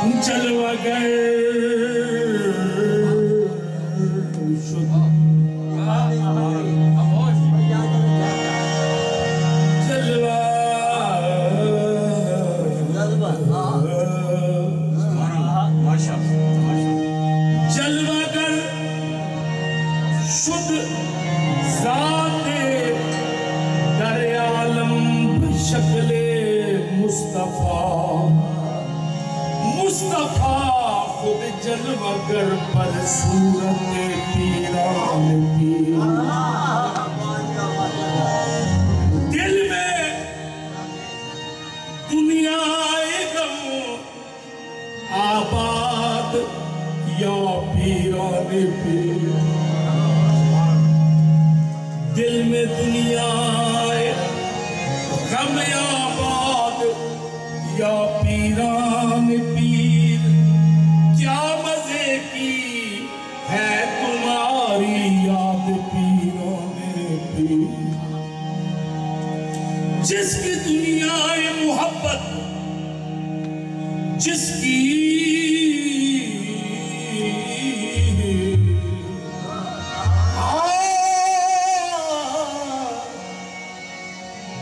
जलवागर जलवागर शुद्ध ज़ाते दरियालम शक्ले मुस्तफा मुस्तफा खुद जलवागर पर सूरत पीरान की दिल में दुनिया गम आबाद या पीरान पीर दिल में दुनिया गम आबाद या पीरान पीर क्या मजे की है तुम्हारी याद पीरान पीर जिसकी दुनिया मोहब्बत जिसकी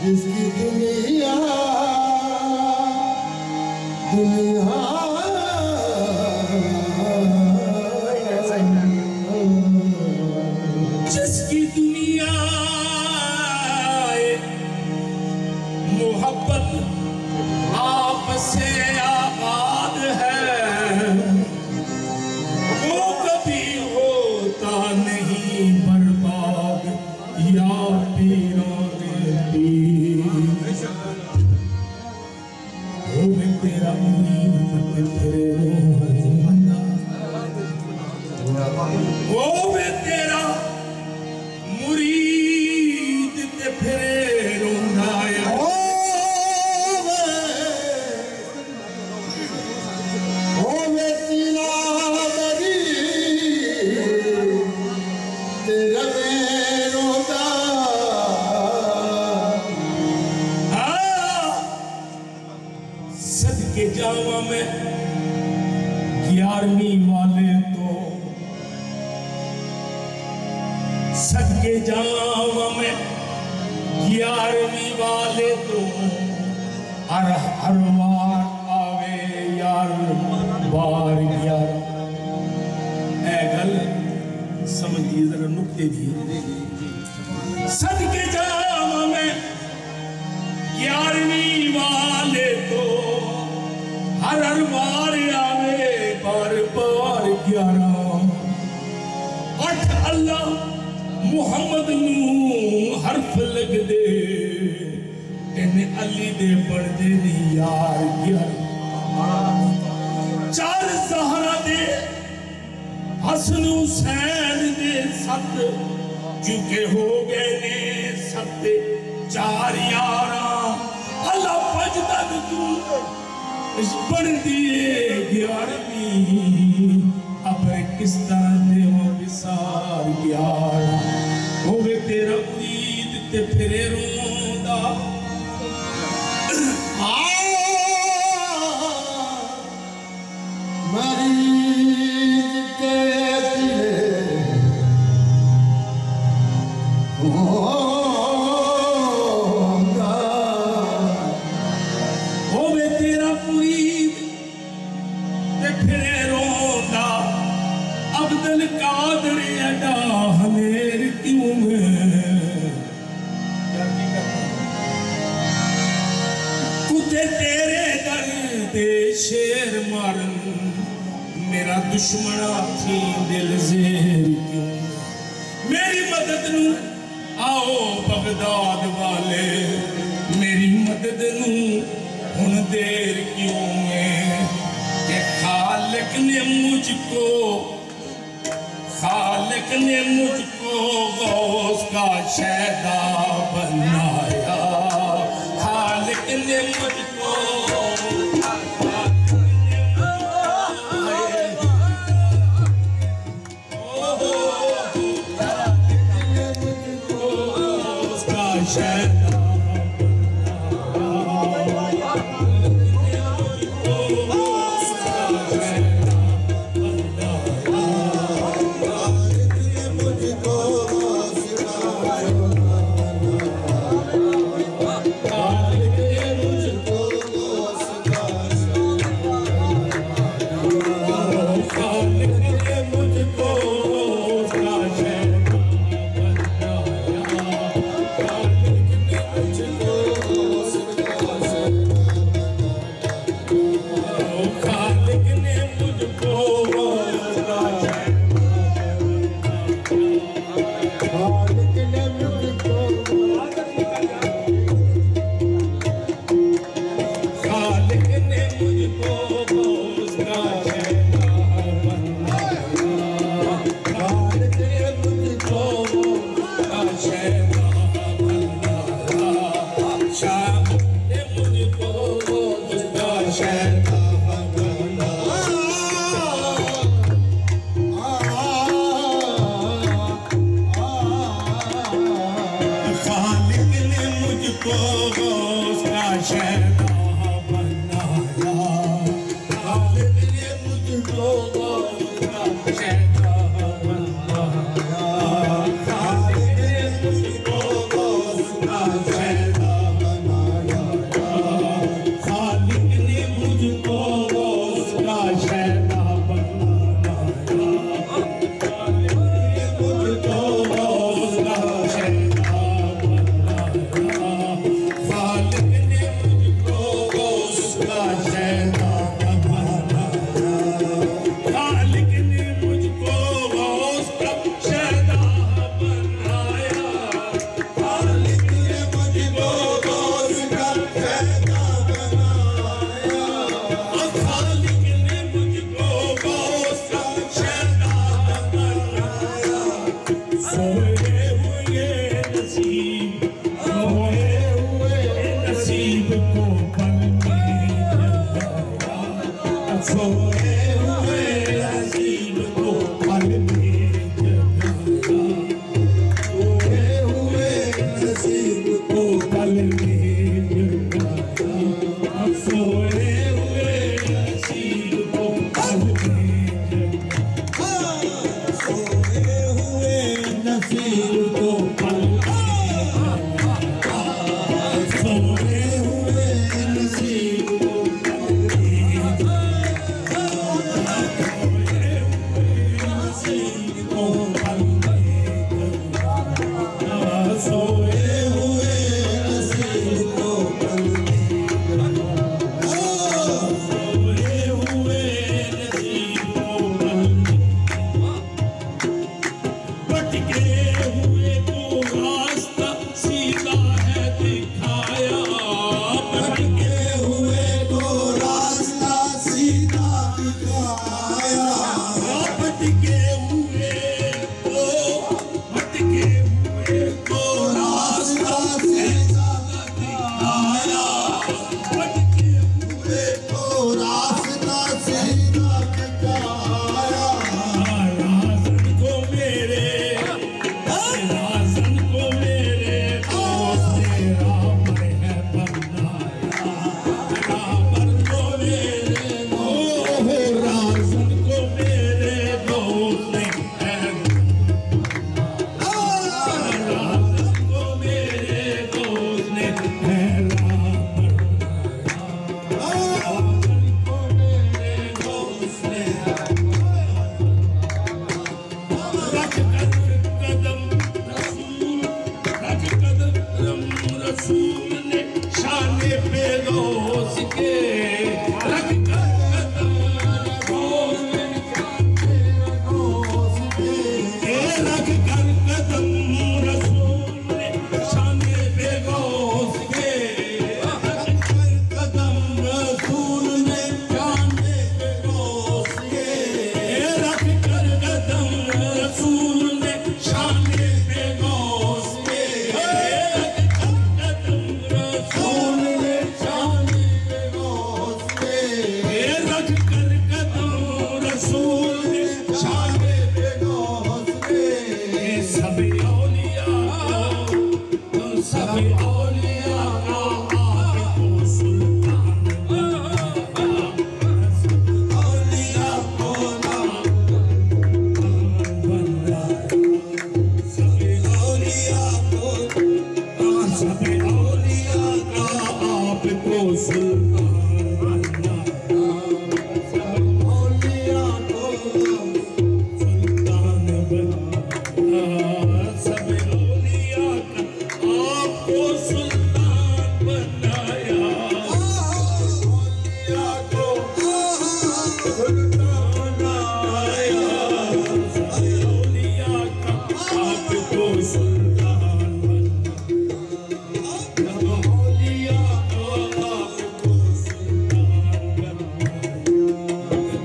जिसकी दुनिया दुनिया जिसकी दुनिया मोहब्बत आपसे आबाद है वो कभी होता नहीं बर्बाद या पीरान पीर ओ मैं तेरा मुरीद तेरे रोज़ ओ मैं तेरा मुरीद ते फिरे रोंदा ओ वे तीना बरी तेरा रोदा सदके जावा में 11वीं वाले तो सदके जावा में 11वीं वाले तो हर वार आवे यार बार 11 ऐ गल समझिए जरा नुक्ते दी सदके जावा में 11वीं वाले तो हर बार आवे बार 11 अठ अल्लाह मुहम्मद नू हरफ लग दे तेने अली दे पढ़दे नी यार 11 चार ज़हरा दे हसन हुसैन दे 7 चुके हो गए ने 7 4 यारा अल्लाह पजदद तू पढ़ दिए 11वीं अपने किस तरह दे वो विसार 11 होवे तेरा मुरीद ते फिरे रोंदा मरीज के दिले होवे तेरा मुरीद ते फिरे रोंदा अब्दुल कादर अदा हमेर क्यों कुते तेरे दर दे शेर मारन मेरा दुश्मना थी दिल ज़ेर क्यों मेरी मदद नू आओ बगदाद वाले मेरी मदद नू हुन देर क्यों है कि खालिक ने मुझको गौस का शहदा बनाया खालिक ने मुझको सोए हुए नसीब को पल में जगाया, सोए हुए नसीब को पल में जगाया, सोए हुए नसीब को पल में जगाया, सोए हुए नसीब को पल सोए हुए नसीब को पल नसीब को पल सोए हुए नसीब को पल सोए हुए नसीब को पल भटके हुए को रास्ता सीधा है दिखाया, भटके हुए को रास्ता सीधा दिखाया, भटके हुए को रास्ता सीधा दिखाया, भटके हुए को रास्ता सीधा दिखाया, राजन को मेरे राजन को मेरे दोस्त ने राम है बनाया, रावण को मेरे राजन को मेरे दोस्त ने राजन को मेरे दोस्त ने रावण को मेरे दोस्त ने रख कदम रसूल ने शाने पे रोस के, रख कदम रसूल ने रख कर कदम रसूल ने शाने पे रोस के, रख कर कदम रसूल ने शाने पे रोस के, रख कर कदम रसूल ने शाने पे रोस के, रख कर कदम रसूल ने शाने पे रोस के, रख कर कदम रसूल ने शाने पे रोस के, सब औलिया आपको सुल्तान औलिया को सब औलिया का आपको सुल्तान औलिया को सुल्तान बना, सब औलिया का आपको सुल्तान बनाया, औलिया को सुल्तान बनाया, सब औलिया का आपको सुल्तान बनाया, औलिया को आपको सुल्तान बनाया,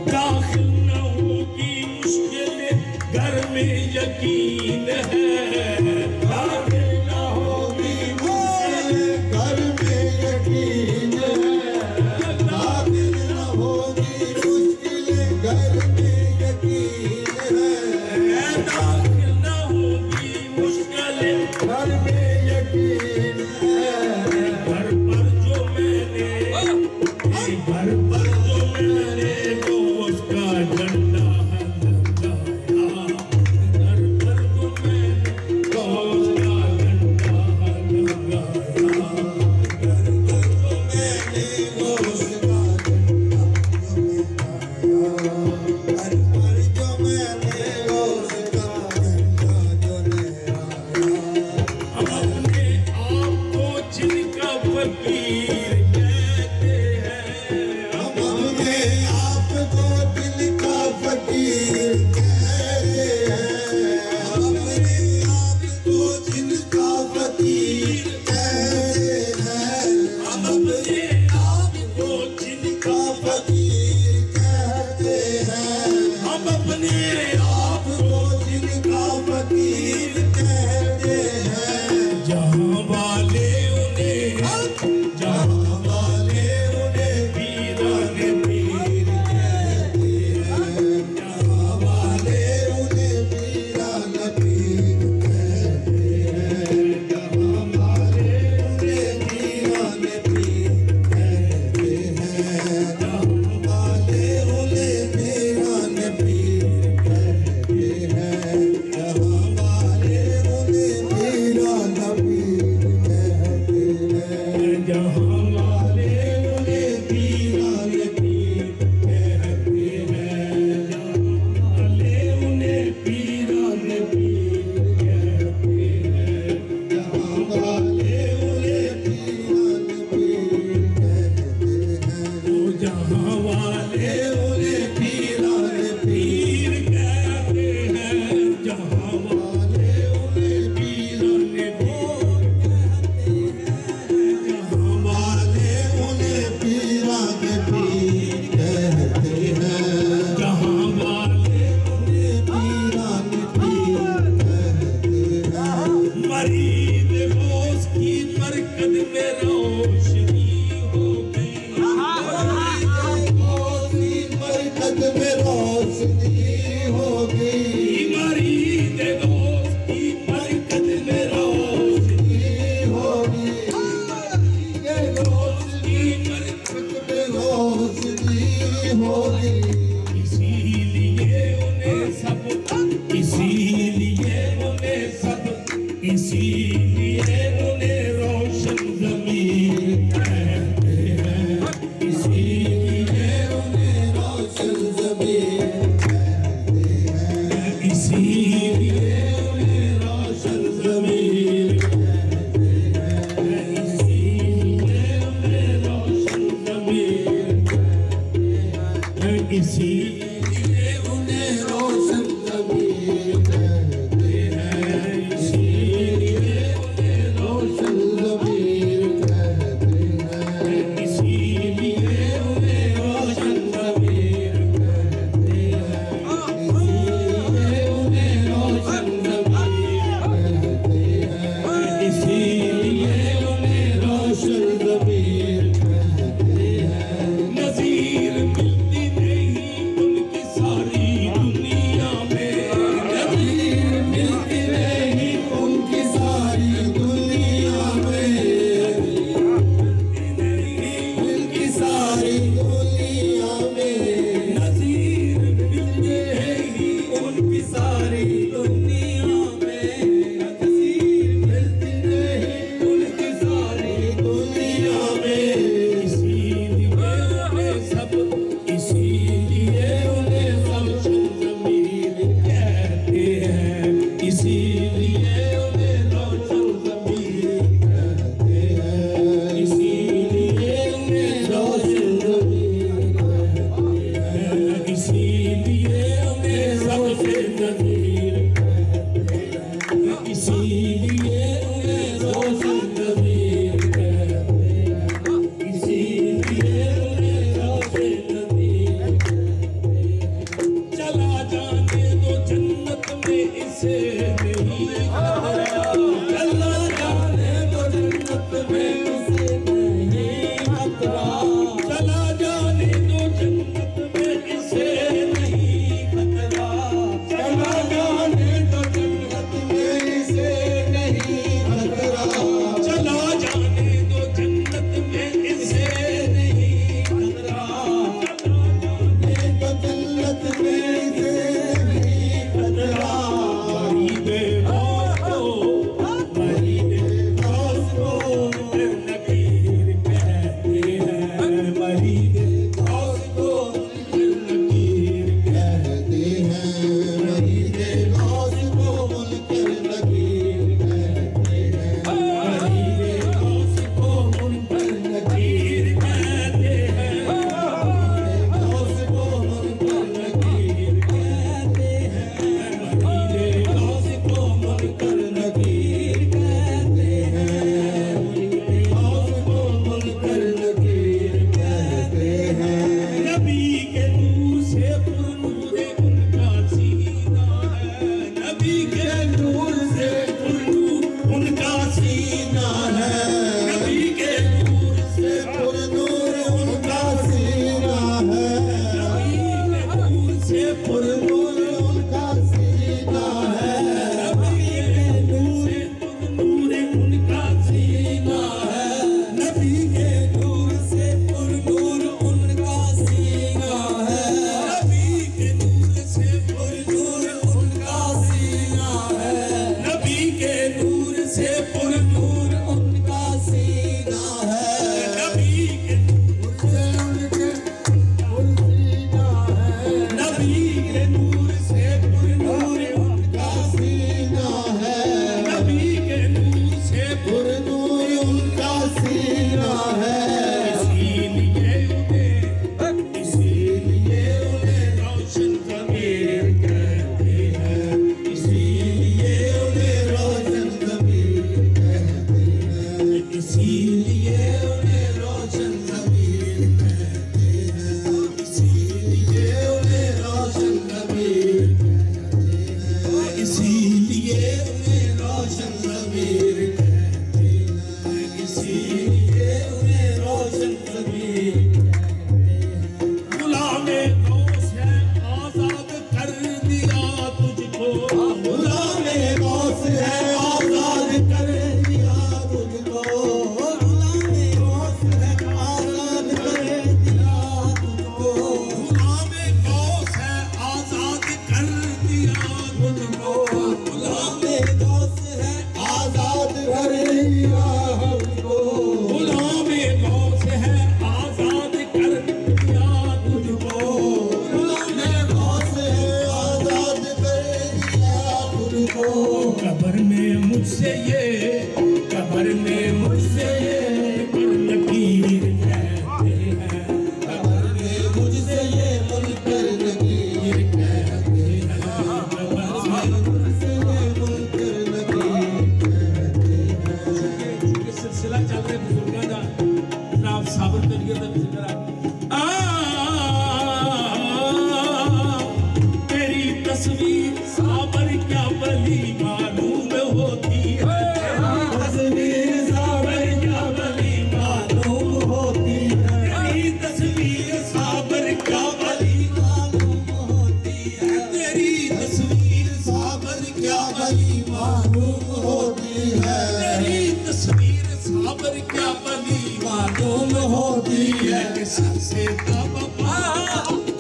दाखिल न होगी मुश्किलें घर में यकीन है, दाखिल न होगी मुश्किलें घर में यकीन है, दाखिल न होगी मुश्किलें घर में यकीन है, दाखिल न होगी मुश्किलें घर में यकीन है, घर पर जो मैंने दोस्त का झंडा लगाया, घर पर जो मैंने दोस्त का झंडा लगाया, घर पर जो मैंने दोस्त का घर पर जो मैंने रोज का झंडा जो लहराया, हम अपने आप को जिनका फकीर कहते हैं, हम अपने आप को दिल का फकीर कहते हैं, हम अपने आप को दिल का फकीर कहते हैं, हम अपने आप को जिनका फकीर कहते हैं, हम अपने आप को दिल का फकीर कहते हैं, जहाँ वाले उन्हें जहाँ वाले उन्हें वीरान पीर कहते इसीलिए उन्हें सब, इसीलिए उन्हें सब, इसीलिए उन्हें रोशन ज़मीर कहते हैं, इसीलिए उन्हें रोशन ज़मीर इसीलिए उन्हें रोशन ज़मीर कहते हैं, इसीलिए उन्हें रोशन ज़मीर कहते हैं, इसीलिए उन्हें रोशन ज़मीर कहते हैं, इसीलिए उन्हें रोशन ज़मीर कहते हैं, इसीलिए उन्हें रोशन ज़मीर कहते हैं, इसीलिए उन्हें रोशन ज़मीर कहते हैं, इसीलिए उन्हें रोशन ज़मीर कहते हैं। नज़ीर मिलती नहीं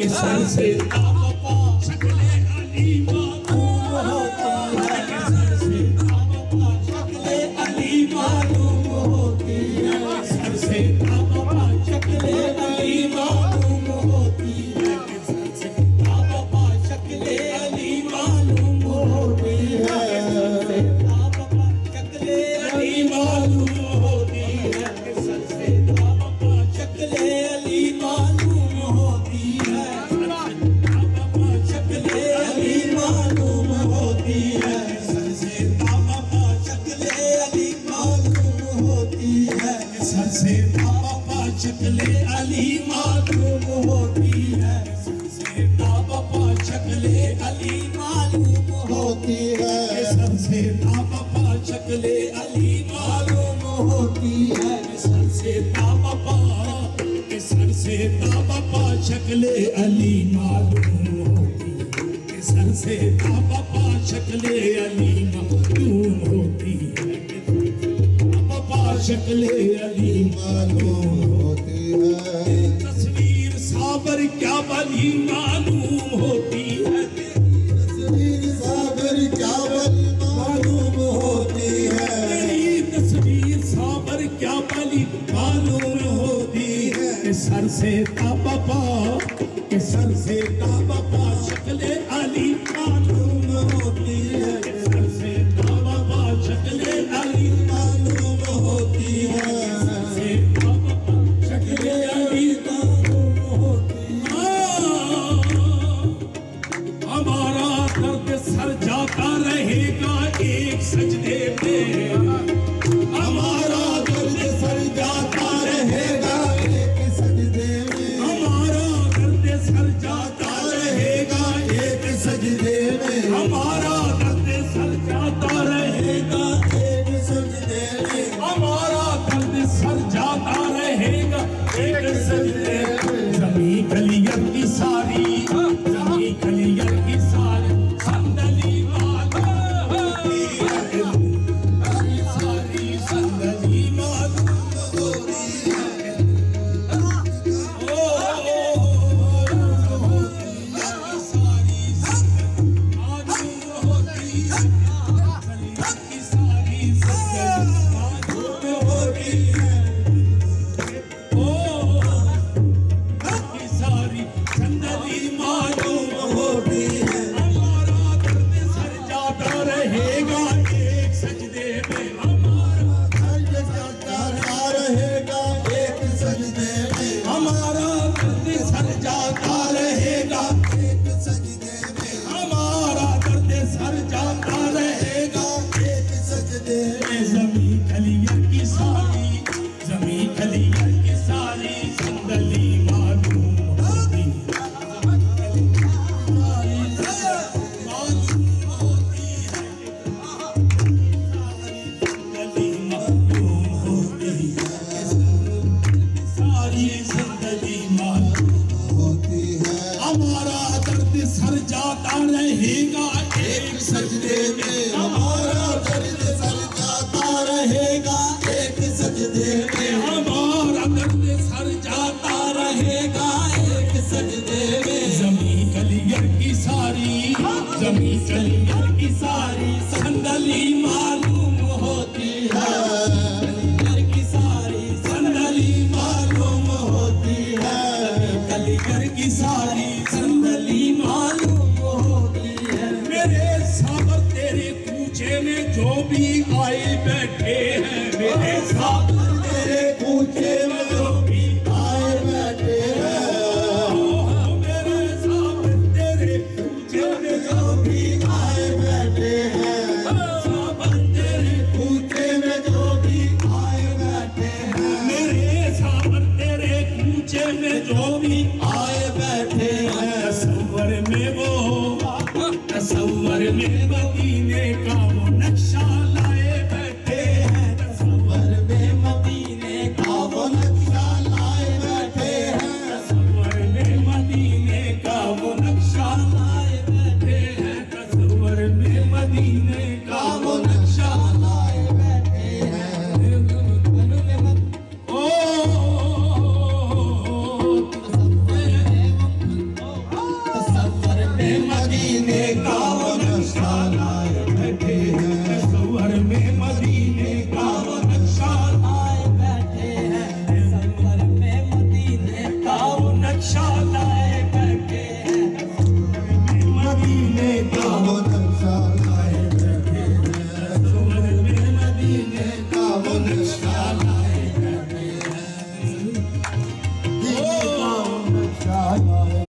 के सर से ताबा शक्ले अली मालूम होती है के सर से ताबा शक्ले अली मालूम होती है सर से ताबा शक्ले अली मालूम होती है के सर से ताबा शक्ले अली मालूम होती है शक्ले अली मालूम होती है के सर से ताबा शक्ले अली मालूम होती है शक्ले अली मालूम होती है सर से ताबा शक्ले अली मालूम होती है सर से ताबा शक्ले अली मालूम होती है सर से ताबा शक्ले अली मालूम होती है सर से ताबा शक्ले अली मालूम होती है सर से ताबा सर से ताबा शक्ले अली मालूम होती है सर से ताबा शक्ले अली मालूम होती है ताबा शक्ले अली मालूम होती है तस्वीर साबर क्या बली मालूम होती है तस्वीर सागर क्या बली मालूम होती है तेरी तस्वीर साबर क्या बली मालूम होती है सर से ताबा के सर से ताबा शक्ले अली मालूम होती है सर से ताबा शक्ले अली मालूम होती है सर से ताबा शक्ले अली मालूम होती है हमारा दर्द सर जाता रहेगा एक सजदे में हमारा दर्द सर जाता रहेगा एक सजदे में हमारा दर्द सर जाता रहेगा एक सजदे में हमारा दर्द सर जाता रहेगा एक सजदे में हमारा दर्द सर जाता रहेगा एक सजदे में जमी कलियर की सारी जमी कलियर की सारी संदली मालूम होती है सारी संदली मालूम होती है रहेगा एक सजदे में हमारा दर्द सर जाता रहेगा एक सजदे में हमारा दर्द सर जाता रहेगा एक सजदे में जमी कलियर की सारी जमी कलियर की सारी संदली मालूम होती मालूम होती है संदली मालूम होती है सारी संदली मालूम होती है हमारा दर्द सर जाता रहेगा एक सजदे में हमारा दर्द सर जाता रहेगा एक सजदे में हमारा दर्द सर जाता रहेगा एक सजदे में जमी कलियर की सारी जमी कलियर